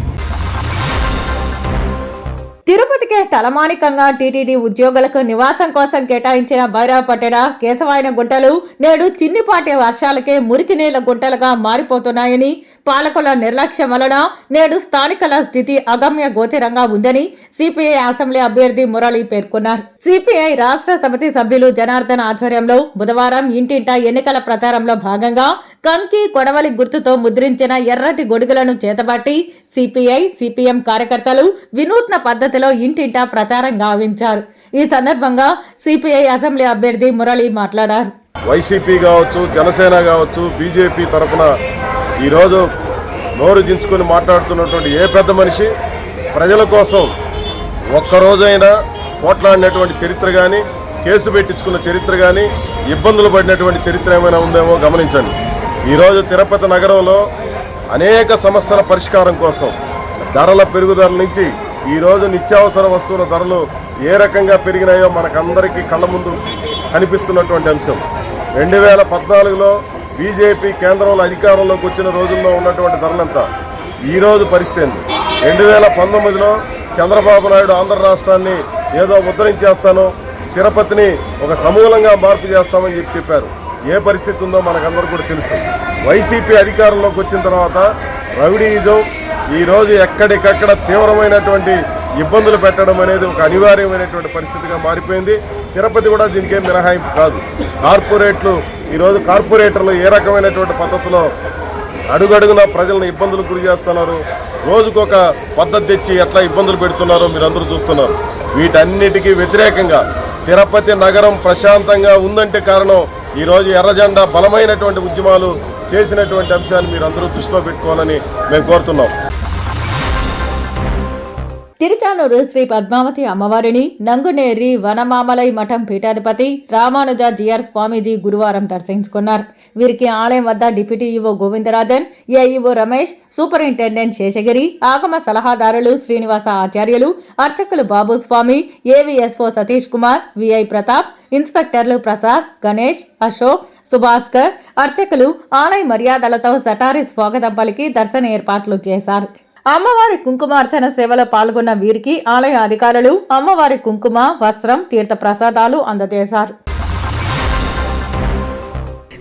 తిరుపతికే తలమానికంగా టీటీడీ ఉద్యోగులకు నివాసం కోసం కేటాయించిన భైరవపట్టణ, కేశవాయన గుంటలు నేడు చిన్నిపాటి వర్షాలకే మురికి నీళ్ల గుంటలుగా మారిపోతున్నాయని, పాలకుల నిర్లక్ష్యం వలన నేడు స్థానికుల స్థితి అగమ్య గోచరంగా ఉందని సిపిఐ అసెంబ్లీ అభ్యర్థి మురళి పేర్కొన్నారు. సిపిఐ రాష్ట్ర సమితి సభ్యులు జనార్దన్ ఆధ్వర్యంలో బుధవారం ఇంటింటా ఎన్నికల ప్రచారంలో భాగంగా కంకి కొడవలి గుర్తుతో ముద్రించిన ఎర్రటి గొడుగులను చేతబట్టి సిపిఐ సిపిఎం కార్యకర్తలు వినూత్న పద్ధతిలో ఇంటింటా ప్రచారం గావించారు. ఈ సందర్భంగా సిపిఐ అసెంబ్లీ అభ్యర్థి మురళి మాట్లాడారు. వైసీపీ కావచ్చు, జనసేన కావచ్చు, బీజేపీ తరఫున ఈరోజు నోరు దించుకొని మాట్లాడుతున్నటువంటి ఏ పెద్ద మనిషి ప్రజల కోసం ఒక్కరోజైనా పోట్లాడినటువంటి చరిత్ర కానీ, కేసు పెట్టించుకున్న చరిత్ర కానీ, ఇబ్బందులు పడినటువంటి చరిత్ర ఏమైనా ఉందేమో గమనించండి. ఈరోజు తిరుపతి నగరంలో అనేక సమస్యల పరిష్కారం కోసం ధరల పెరుగుదల నుంచి ఈరోజు నిత్యావసర వస్తువుల ధరలు ఏ రకంగా పెరిగినాయో మనకందరికీ కళ్ళ ముందు కనిపిస్తున్నటువంటి అంశం. 2014లో బీజేపీ కేంద్రంలో అధికారంలోకి వచ్చిన రోజుల్లో ఉన్నటువంటి ధరలంతా ఈరోజు పరిస్థితి ఏంది? 2019లో చంద్రబాబు నాయుడు ఆంధ్ర రాష్ట్రాన్ని ఏదో ఉద్ధరించేస్తాను, తిరుపతిని ఒక సమూలంగా మార్పు చేస్తామని చెప్పారు. ఏ పరిస్థితి ఉందో మనకందరూ కూడా తెలుసు. వైసీపీ అధికారంలోకి వచ్చిన తర్వాత రౌడీయిజం ఈరోజు ఎక్కడికక్కడ తీవ్రమైనటువంటి ఇబ్బందులు పెట్టడం అనేది ఒక అనివార్యమైనటువంటి పరిస్థితిగా మారిపోయింది. తిరుపతి కూడా దీనికి ఏం మినహాయింపు కాదు. ఈరోజు కార్పొరేటర్లు ఏ రకమైనటువంటి పద్ధతిలో అడుగడుగున ప్రజలను ఇబ్బందులకు గురి చేస్తున్నారు, రోజుకొక పద్ధతి తెచ్చి ఎట్లా ఇబ్బందులు పెడుతున్నారో మీరందరూ చూస్తున్నారు. వీటన్నిటికీ వ్యతిరేకంగా తిరుపతి నగరం ప్రశాంతంగా ఉందంటే కారణం ఈరోజు ఎర్రజెండా బలమైనటువంటి ఉద్యమాలు చేసినటువంటి అంశాన్ని మీరందరూ దృష్టిలో పెట్టుకోవాలని మేము కోరుతున్నాం. తిరుచానూరు శ్రీ పద్మావతి అమ్మవారిని నంగునేరి వనమామలై మఠం పీఠాధిపతి రామానుజ జిఆర్ స్వామీజీ గురువారం దర్శించుకున్నారు. వీరికి ఆలయం వద్ద deputy EO Govindarajan, AEO Ramesh, superintendent Seshagiri, ఆగమ సలహాదారులు శ్రీనివాస ఆచార్యులు, అర్చకులు బాబుస్వామి, ఏవీఎస్ఓ సతీష్ కుమార్, విఐ ప్రతాప్, ఇన్స్పెక్టర్లు ప్రసాద్, గణేష్, అశోక్, సుభాస్కర్, అర్చకులు ఆలయ మర్యాదలతో సటారి స్వాగతం పలికి దర్శన ఏర్పాట్లు చేశారు. అమ్మవారి కుంకుమార్చన సేవలో పాల్గొన్న వీరికి ఆలయ అధికారులు అమ్మవారి కుంకుమ, వస్త్రం, తీర్థ ప్రసాదాలు అందజేశారు.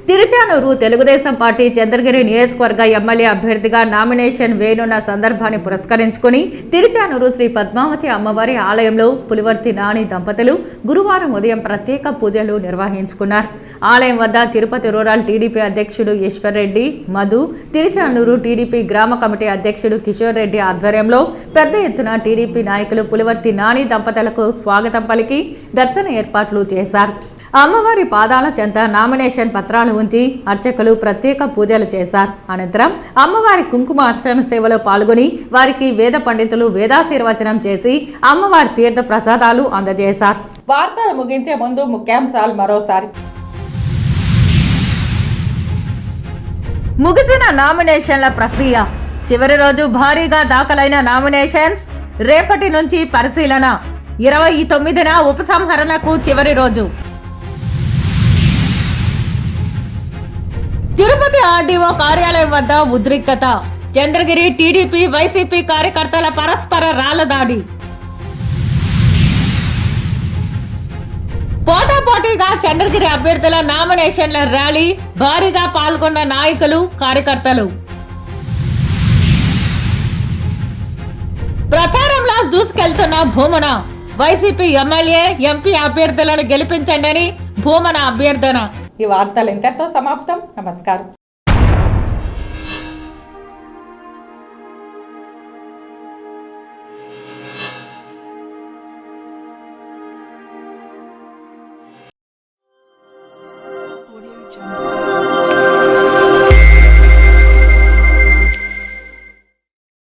తిరుచానూరు తెలుగుదేశం పార్టీ చంద్రగిరి నియోజకవర్గ ఎమ్మెల్యే అభ్యర్థిగా నామినేషన్ వేయనున్న సందర్భాన్ని పురస్కరించుకుని తిరుచానూరు శ్రీ పద్మావతి అమ్మవారి ఆలయంలో పులివర్తి నాని దంపతులు గురువారం ఉదయం ప్రత్యేక పూజలు నిర్వహించుకున్నారు. ఆలయం వద్ద తిరుపతి రూరల్ టీడీపీ అధ్యక్షుడు ఈశ్వర్ రెడ్డి, మధు, తిరుచానూరు టీడీపీ గ్రామ కమిటీ అధ్యక్షుడు కిషోర్ రెడ్డి ఆధ్వర్యంలో పెద్ద ఎత్తున టీడీపీ నాయకులు పులివర్తి నాని దంపతులకు స్వాగతం పలికి దర్శన ఏర్పాట్లు చేశారు. అమ్మవారి పాదాల చెంత నామినేషన్ పత్రాలు ఉంచి అర్చకులు ప్రత్యేక పూజలు చేశారు. అనంతరం అమ్మవారి కుంకుమ అర్చన సేవలో పాల్గొని వారికి వేద పండితులు వేదాశీర్వచనం చేసి అమ్మవారి తీర్థ ప్రసాదాలు అందజేశారు. వార్తలు ముగించే ముందు ముఖ్యాంశాలు మరోసారి. ముగిసిన నామినేషన్ల ప్రక్రియ చివరి రోజు భారీగా దాఖలైన నామినేషన్స్ రేపటి నుంచి పరిశీలన. 29న ఉపసంహరణకు చివరి రోజు. తిరుపతి ఆర్డీఓ కార్యాలయం వద్ద ఉద్రిక్తత. చంద్రగిరి టీడీపీ, వైసీపీ కార్యకర్తల పరస్పర రాళ్ల దాడి. పోటాపోటీగా చంద్రగిరి అభ్యర్థుల నామినేషన్ల ర్యాలీ, భారీగా పాల్గొన్న నాయకులు, కార్యకర్తలు. ప్రచారంలో దూసుకెళ్తున్న భూమన. వైసీపీ ఎమ్మెల్యే, ఎంపీ అభ్యర్థులను గెలిపించండి అని భూమన అభ్యర్థన. ఈ వార్తలు ఇంతటితో సమాప్తం. నమస్కారం.